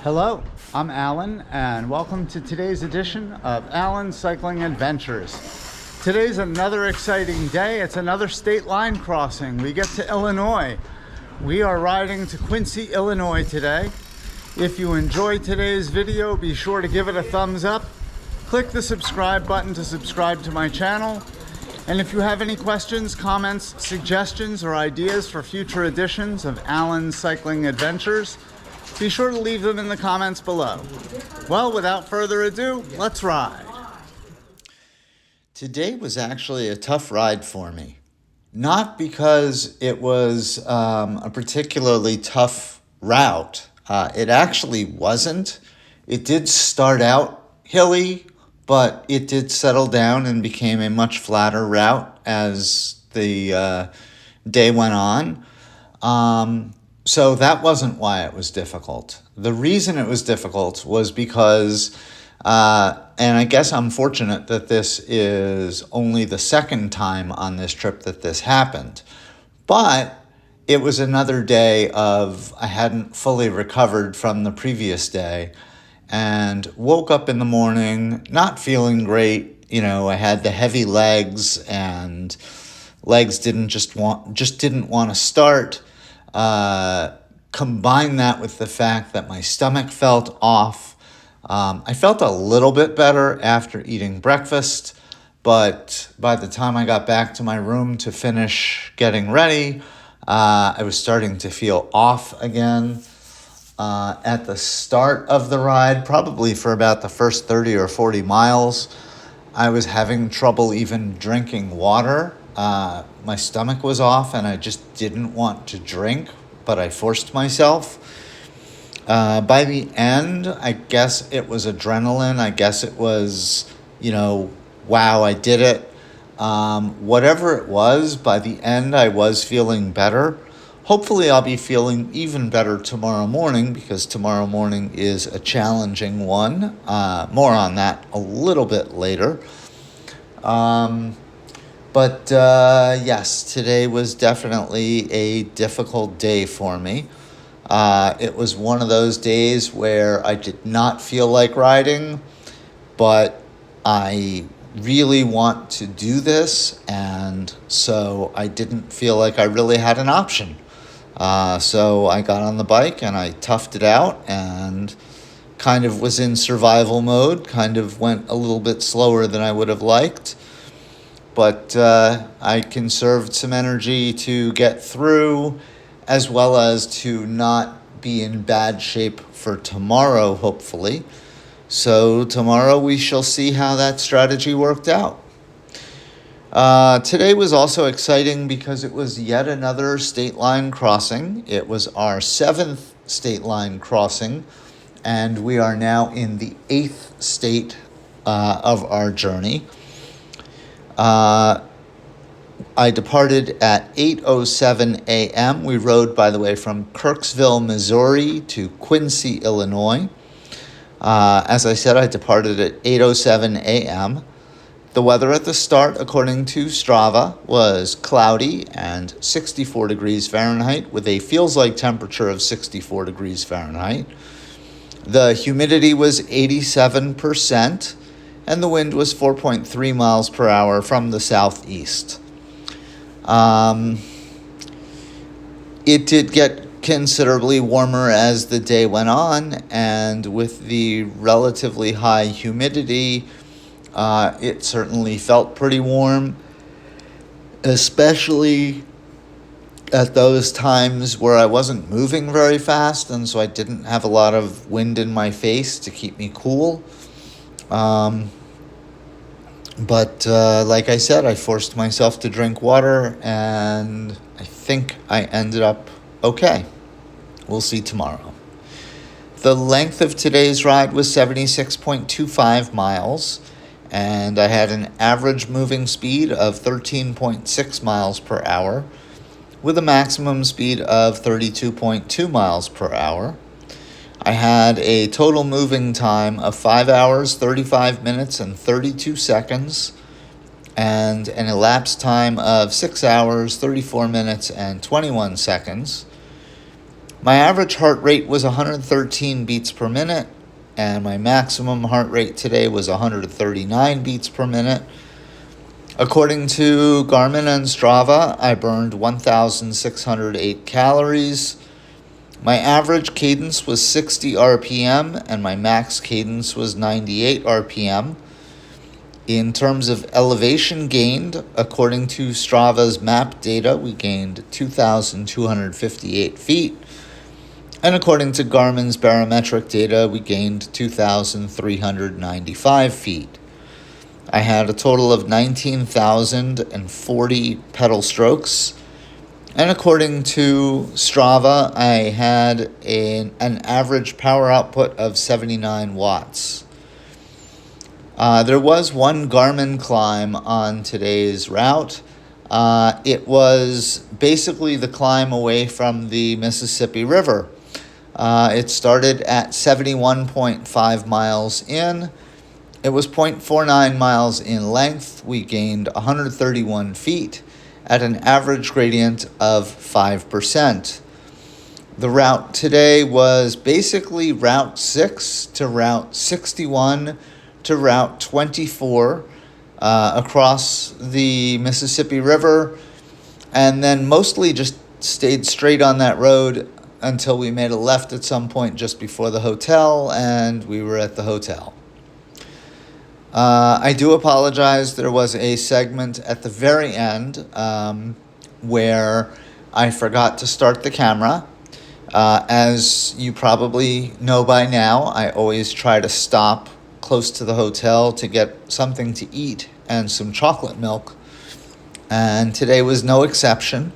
Hello, I'm Alan, and welcome to today's edition of Alan's Cycling Adventures. Today's another exciting day. It's another state line crossing. We get to Illinois. We are riding to Quincy, Illinois today. If you enjoyed today's video, be sure to give it a thumbs up. Click the subscribe button to subscribe to my channel. And if you have any questions, comments, suggestions, or ideas for future editions of Alan's Cycling Adventures, be sure to leave them in the comments below. Well, without further ado, let's ride. Today was actually a tough ride for me. Not because it was a particularly tough route. It actually wasn't. It did start out hilly, but it did settle down and became a much flatter route as the day went on. So that wasn't why it was difficult. The reason it was difficult was because, and I guess I'm fortunate that this is only the second time on this trip that this happened, but it was another day of I hadn't fully recovered from the previous day and woke up in the morning not feeling great. You know, I had the heavy legs and legs didn't want to start. Combine that with the fact that my stomach felt off. I felt a little bit better after eating breakfast, but by the time I got back to my room to finish getting ready, I was starting to feel off again. At the start of the ride, probably for about the first 30 or 40 miles, I was having trouble even drinking water. My stomach was off and I just didn't want to drink, but I forced myself. By the end, I guess it was adrenaline. I guess it was, wow, I did it. Whatever it was, by the end, I was feeling better. Hopefully, I'll be feeling even better tomorrow morning because tomorrow morning is a challenging one. More on that a little bit later. But yes, today was definitely a difficult day for me. It was one of those days where I did not feel like riding, but I really want to do this, and so I didn't feel like I really had an option. So I got on the bike and I toughed it out and kind of was in survival mode, kind of went a little bit slower than I would have liked. But I conserved some energy to get through, as well as to not be in bad shape for tomorrow, hopefully. So tomorrow we shall see how that strategy worked out. Today was also exciting because it was yet another state line crossing. It was our 7th state line crossing, and we are now in the 8th state of our journey. I departed at 8:07 a.m. We rode, by the way, from Kirksville, Missouri to Quincy, Illinois. As I said, I departed at 8:07 a.m. The weather at the start, according to Strava, was cloudy and 64 degrees Fahrenheit with a feels-like temperature of 64 degrees Fahrenheit. The humidity was 87%. And the wind was 4.3 miles per hour from the southeast. It did get considerably warmer as the day went on, and with the relatively high humidity, it certainly felt pretty warm, especially at those times where I wasn't moving very fast, and so I didn't have a lot of wind in my face to keep me cool. But like I said, I forced myself to drink water, and I think I ended up okay. We'll see tomorrow. The length of today's ride was 76.25 miles, and I had an average moving speed of 13.6 miles per hour, with a maximum speed of 32.2 miles per hour. I had a total moving time of 5 hours, 35 minutes, and 32 seconds, and an elapsed time of 6 hours, 34 minutes, and 21 seconds. My average heart rate was 113 beats per minute, and my maximum heart rate today was 139 beats per minute. According to Garmin and Strava, I burned 1,608 calories. My average cadence was 60 RPM, and my max cadence was 98 RPM. In terms of elevation gained, according to Strava's map data, we gained 2,258 feet. And according to Garmin's barometric data, we gained 2,395 feet. I had a total of 19,040 pedal strokes. And according to Strava, I had an average power output of 79 watts. There was one Garmin climb on today's route. It was basically the climb away from the Mississippi River. It started at 71.5 miles in. It was 0.49 miles in length. We gained 131 feet at an average gradient of 5%. The route today was basically Route 6 to Route 61 to Route 24 across the Mississippi River, and then mostly just stayed straight on that road until we made a left at some point just before the hotel, and we were at the hotel. I do apologize. There was a segment at the very end where I forgot to start the camera. As you probably know by now, I always try to stop close to the hotel to get something to eat and some chocolate milk. And today was no exception.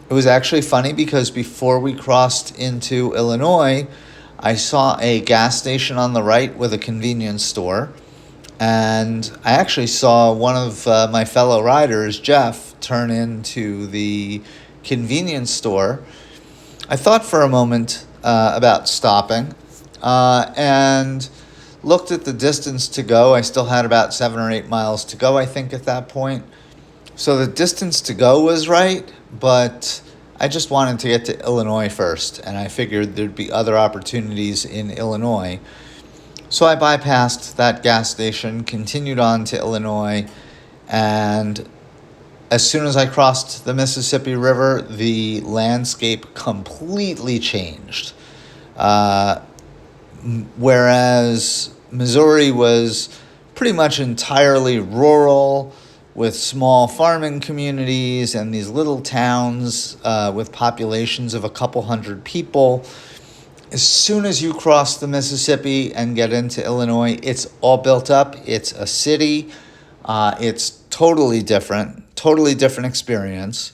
It was actually funny because before we crossed into Illinois, I saw a gas station on the right with a convenience store. And I actually saw one of my fellow riders, Jeff, turn into the convenience store. I thought for a moment about stopping and looked at the distance to go. I still had about 7 or 8 miles to go, I think, at that point. So the distance to go was right, but I just wanted to get to Illinois first, and I figured there'd be other opportunities in Illinois. So I bypassed that gas station, continued on to Illinois, and as soon as I crossed the Mississippi River, the landscape completely changed. Whereas Missouri was pretty much entirely rural, with small farming communities and these little towns with populations of a couple hundred people. As soon as you cross the Mississippi and get into Illinois, it's all built up. It's a city. It's totally different experience.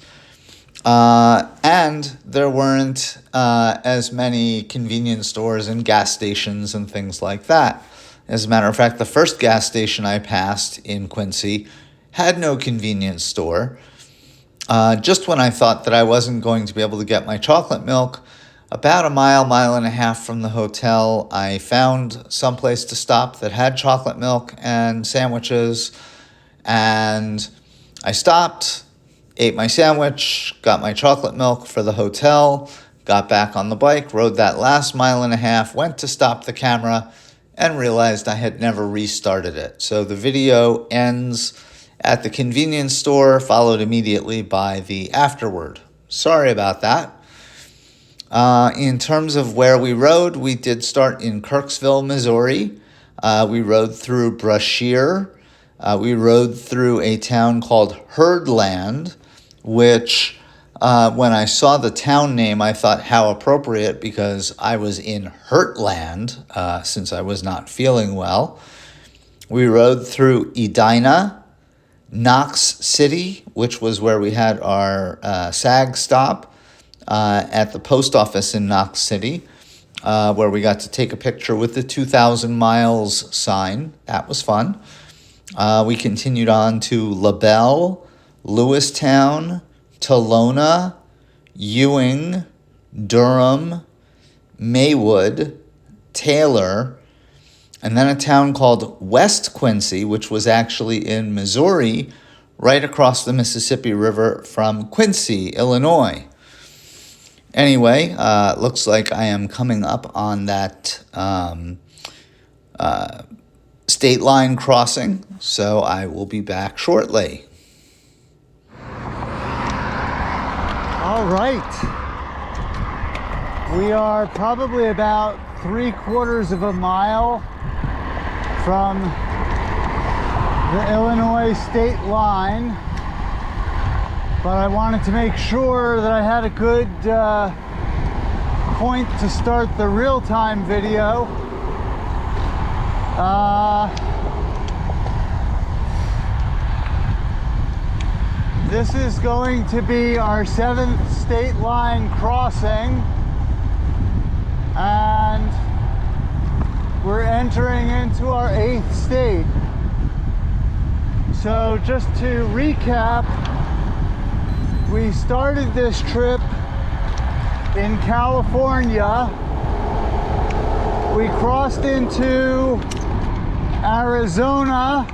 And there weren't as many convenience stores and gas stations and things like that. As a matter of fact, the first gas station I passed in Quincy had no convenience store. Just when I thought that I wasn't going to be able to get my chocolate milk, about a mile and a half from the hotel, I found someplace to stop that had chocolate milk and sandwiches. And I stopped, ate my sandwich, got my chocolate milk for the hotel, got back on the bike, rode that last mile and a half, went to stop the camera, and realized I had never restarted it. So the video ends at the convenience store, followed immediately by the afterward. Sorry about that. In terms of where we rode, we did start in Kirksville, Missouri. We rode through Brashear. We rode through a town called Herdland, which when I saw the town name, I thought how appropriate because I was in Hurtland since I was not feeling well. We rode through Edina, Knox City, which was where we had our SAG stop at the post office in Knox City, where we got to take a picture with the 2,000 miles sign. That was fun. We continued on to LaBelle, Lewistown, Tolona, Ewing, Durham, Maywood, Taylor, and then a town called West Quincy, which was actually in Missouri, right across the Mississippi River from Quincy, Illinois. Anyway, looks like I am coming up on that state line crossing, so I will be back shortly. All right. We are probably about 3/4 of a mile from the Illinois state line, but I wanted to make sure that I had a good point to start the real-time video. This is going to be our 7th state line crossing, and we're entering into our 8th state. So just to recap, we started this trip in California. We crossed into Arizona,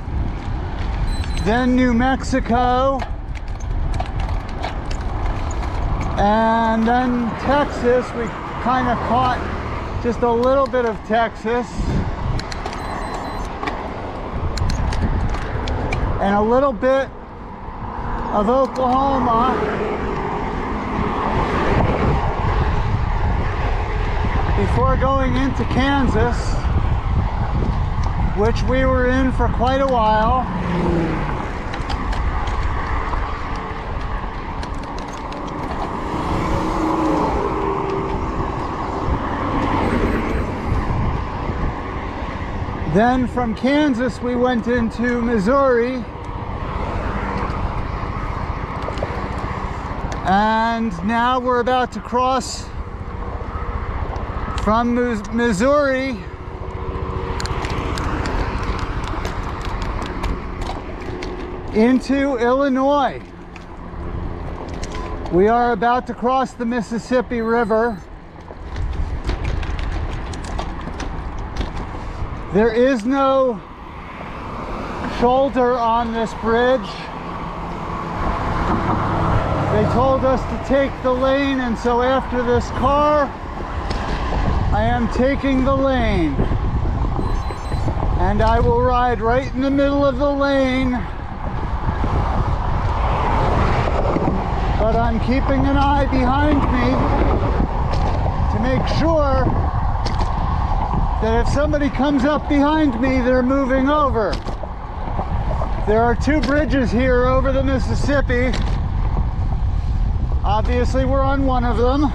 then New Mexico, and then Texas. We kind of caught just a little bit of Texas and a little bit of Oklahoma. Before going into Kansas, which we were in for quite a while. Then from Kansas, we went into Missouri. And now we're about to cross from Missouri into Illinois. We are about to cross the Mississippi River. There is no shoulder on this bridge. They told us to take the lane, and so after this car, I am taking the lane. And I will ride right in the middle of the lane. But I'm keeping an eye behind me to make sure that if somebody comes up behind me, they're moving over. There are 2 bridges here over the Mississippi. Obviously, we're on one of them.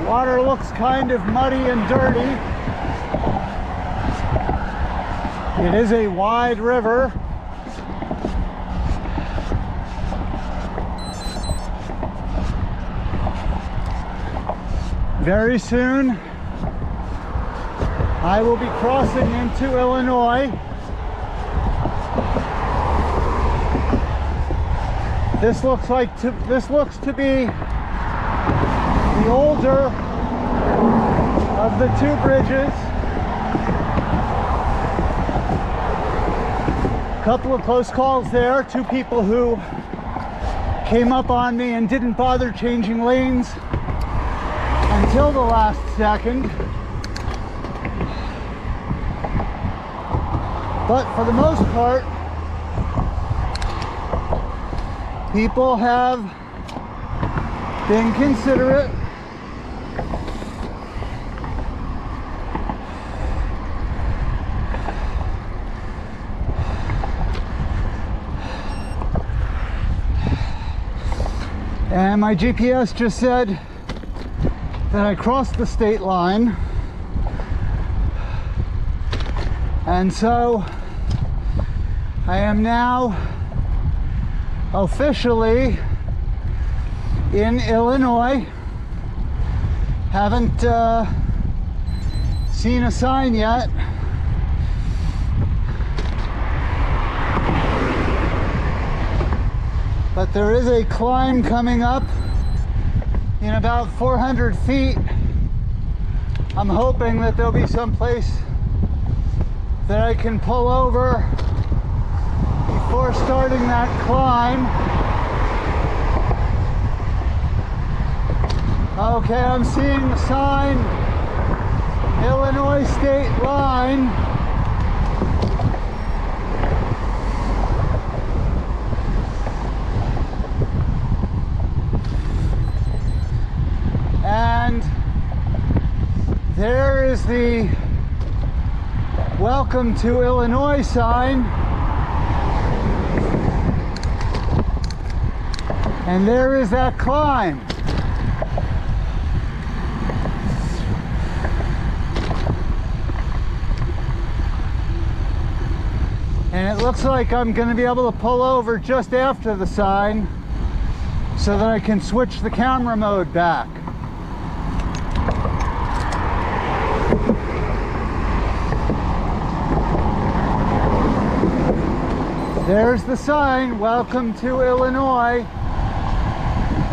Water looks kind of muddy and dirty. It is a wide river. Very soon, I will be crossing into Illinois. This looks to be the older of the 2 bridges. Couple of close calls there. 2 people who came up on me and didn't bother changing lanes until the last second. But for the most part, people have been considerate. And my GPS just said that I crossed the state line. And so I am now officially in Illinois. Haven't seen a sign yet. But there is a climb coming up in about 400 feet. I'm hoping that there'll be some place that I can pull over before starting that climb. Okay, I'm seeing the sign, Illinois state line. And there is the Welcome to Illinois sign. And there is that climb. And it looks like I'm going to be able to pull over just after the sign so that I can switch the camera mode back. There's the sign, Welcome to Illinois,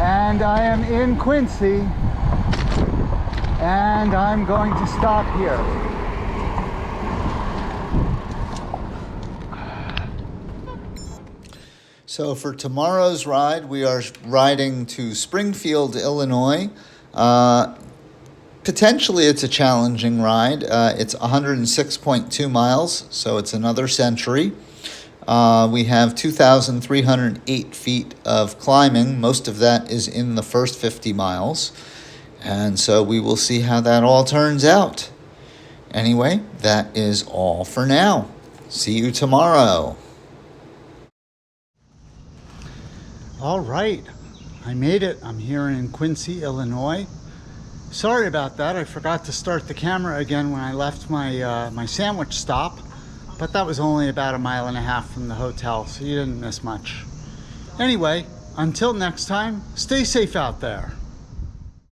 and I am in Quincy, and I'm going to stop here. So for tomorrow's ride, we are riding to Springfield, Illinois. Potentially it's a challenging ride. It's 106.2 miles, so it's another century. We have 2,308 feet of climbing. Most of that is in the first 50 miles. And so we will see how that all turns out. Anyway, that is all for now. See you tomorrow. All right, I made it. I'm here in Quincy, Illinois. Sorry about that. I forgot to start the camera again when I left my sandwich stop. But that was only about 1.5 miles from the hotel, so you didn't miss much. Anyway, until next time, stay safe out there.